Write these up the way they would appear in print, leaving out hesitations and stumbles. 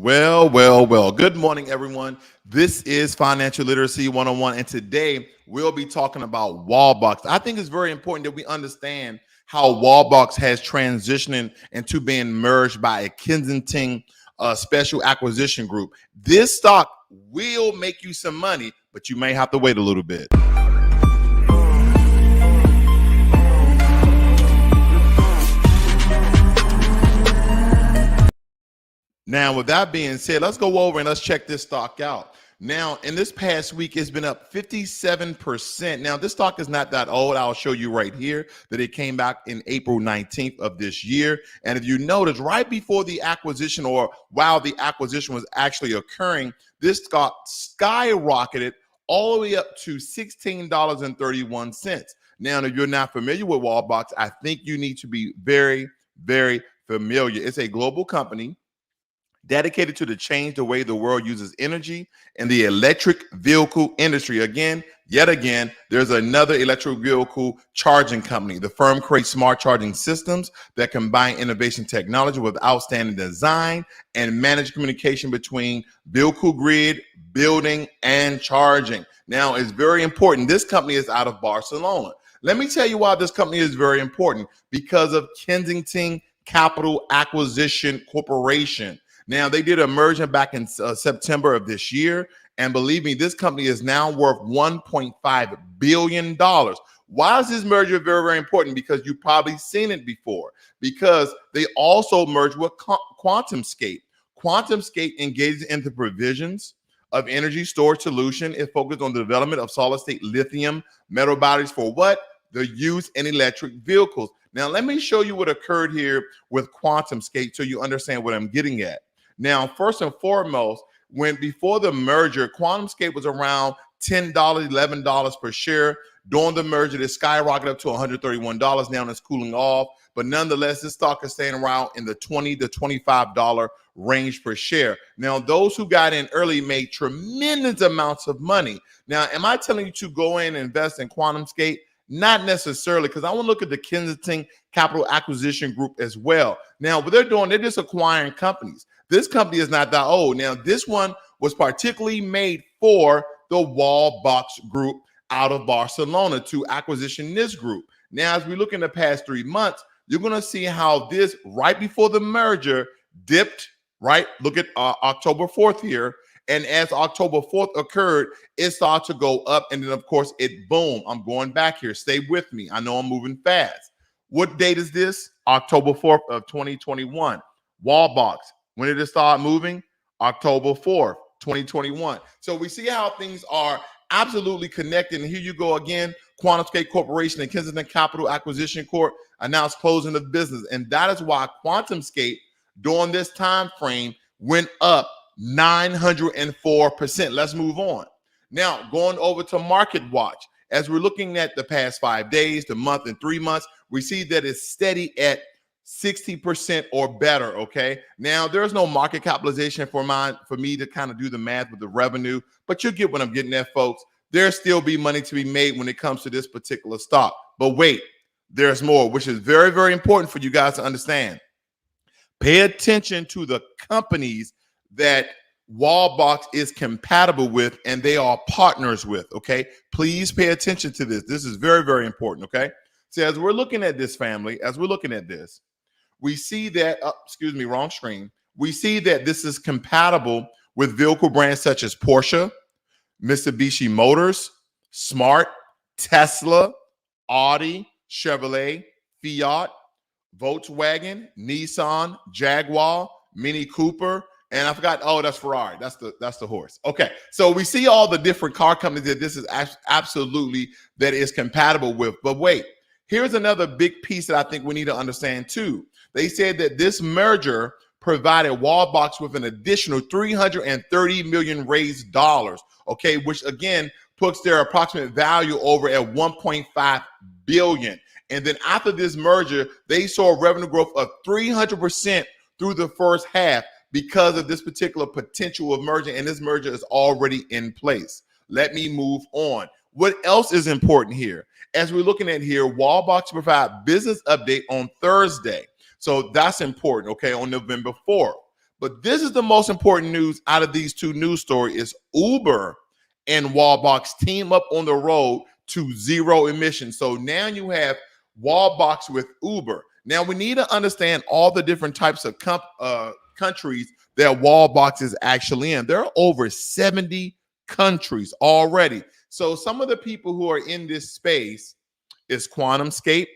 Well. Good morning, everyone. This is Financial Literacy 101, and today we'll be talking about Wallbox. I think it's very important that we understand how Wallbox has transitioned into being merged by a Kensington special acquisition group. This stock will make you some money, but you may have to wait a little bit. Now, with that being said, let's go over and let's check this stock out. Now, in this past week, it's been up 57%. Now, this stock is not that old. I'll show you right here that it came back in April 19th of this year. And if you notice, right before the acquisition or while the acquisition was actually occurring, this stock skyrocketed all the way up to $16.31. Now, if you're not familiar with Wallbox, I think you need to be very familiar. It's a global company dedicated to change the way the world uses energy in the electric vehicle industry. Yet again, there's another electric vehicle charging company. The firm creates smart charging systems that combine innovation technology with outstanding design and managed communication between vehicle grid, building, and charging. Now, it's very important. This company is out of Barcelona. Let me tell you why this company is very important. Because of Kensington Capital Acquisition Corporation. Now, they did a merger back in September of this year. And believe me, this company is now worth $1.5 billion. Why is this merger very important? Because you've probably seen it before. Because they also merged with QuantumScape. QuantumScape engages in the provisions of energy storage solution. It focused on the development of solid-state lithium metal batteries for what? The use in electric vehicles. Now, let me show you what occurred here with QuantumScape so you understand what I'm getting at. Now, first and foremost, before the merger, QuantumScape was around $10, $11 per share. During the merger, it skyrocketed up to $131. Now it's cooling off. But nonetheless, this stock is staying around in the $20 to $25 range per share. Now, those who got in early made tremendous amounts of money. Now, am I telling you to go in and invest in QuantumScape? Not necessarily, because I want to look at the Kensington Capital Acquisition Group as well. Now, what they're doing, they're just acquiring companies. This company is not that old. Now, this one was particularly made for the Wallbox Group out of Barcelona to acquisition this group. Now, as we look in the past 3 months, you're going to see how this, right before the merger, dipped, right? Look at October 4th here. And as October 4th occurred, it started to go up. And then, of course, it boom. I'm going back here. Stay with me. I know I'm moving fast. What date is this? October 4th of 2021. Wallbox. When did it start moving? October 4th, 2021. So we see how things are absolutely connected. And here you go again. QuantumScape Corporation and Kensington Capital Acquisition Corp announced closing of business. And that is why QuantumScape, during this time frame, went up 904%. Let's move on. Now, going over to Market Watch. As we're looking at the past 5 days, the month, and 3 months, we see that it's steady at 60% or better. Okay. Now, there's no market capitalization for me to kind of do the math with the revenue, but you get what I'm getting at, folks. There'll still be money to be made when it comes to this particular stock. But wait, there's more, which is very important for you guys to understand. Pay attention to the companies that Wallbox is compatible with and they are partners with. Okay. Please pay attention to this. This is very important. Okay. So as we're looking at this family, as we're looking at this, we see that, wrong screen. We see that this is compatible with vehicle brands such as Porsche, Mitsubishi Motors, Smart, Tesla, Audi, Chevrolet, Fiat, Volkswagen, Nissan, Jaguar, Mini Cooper, and I forgot, that's Ferrari. That's the horse. Okay, so we see all the different car companies that this is absolutely that is compatible with. But wait, here's another big piece that I think we need to understand too. They said that this merger provided Wallbox with an additional $330 million raised dollars, okay, which again puts their approximate value over at $1.5 billion. And then after this merger, they saw revenue growth of 300% through the first half because of this particular potential of merger, and this merger is already in place. Let me move on. What else is important here? As we're looking at here, Wallbox provide business update on Thursday. So that's important, okay, on November 4th. But this is the most important news out of these two news stories is Uber and Wallbox team up on the road to zero emissions. So now you have Wallbox with Uber. Now we need to understand all the different types of countries that Wallbox is actually in. There are over 70 countries already. So some of the people who are in this space is QuantumScape,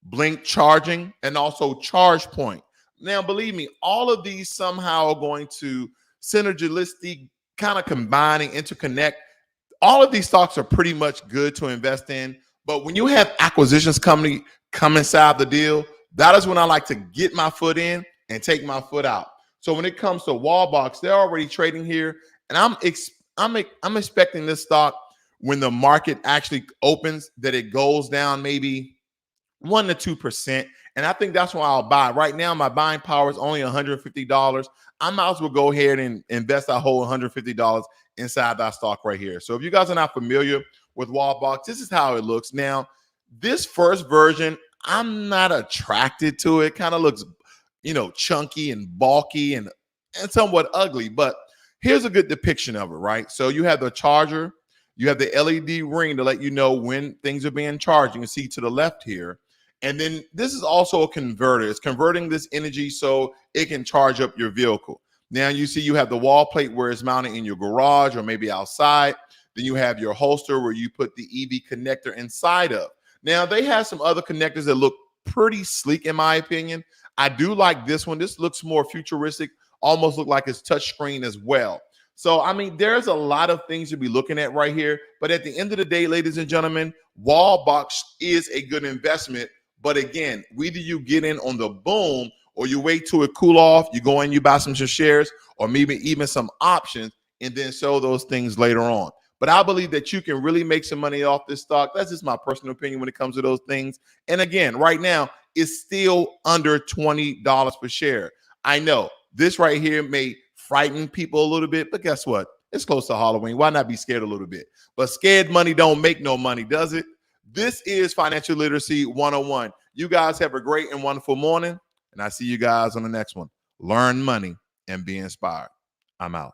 Blink Charging, and also ChargePoint. Now, believe me, all of these somehow are going to synergistically kind of combine and interconnect. All of these stocks are pretty much good to invest in. But when you have acquisitions come inside the deal, that is when I like to get my foot in and take my foot out. So when it comes to Wallbox, they're already trading here, and I'm expecting this stock when the market actually opens that it goes down maybe 1 to 2%. And I think that's why I'll buy. Right now, my buying power is only $150. I might as well go ahead and invest that whole $150 inside that stock right here. So if you guys are not familiar with Wallbox, this is how it looks. Now, this first version, I'm not attracted to it. Kind of looks, chunky and bulky and somewhat ugly. But here's a good depiction of it, right? So you have the charger. You have the LED ring to let you know when things are being charged. You can see to the left here. And then this is also a converter. It's converting this energy so it can charge up your vehicle. Now you see you have the wall plate where it's mounted in your garage or maybe outside. Then you have your holster where you put the EV connector inside of. Now they have some other connectors that look pretty sleek in my opinion. I do like this one. This looks more futuristic, almost look like it's touchscreen as well. So, I mean, there's a lot of things to be looking at right here. But at the end of the day, ladies and gentlemen, Wallbox is a good investment. But again, whether you get in on the boom or you wait till it cool off, you go in, you buy some shares or maybe even some options and then sell those things later on. But I believe that you can really make some money off this stock. That's just my personal opinion when it comes to those things. And again, right now, it's still under $20 per share. I know this right here may frighten people a little bit, but guess what? It's close to Halloween. Why not be scared a little bit? But scared money don't make no money, does it? This is Financial Literacy 101. You guys have a great and wonderful morning, and I see you guys on the next one. Learn money and be inspired. I'm out.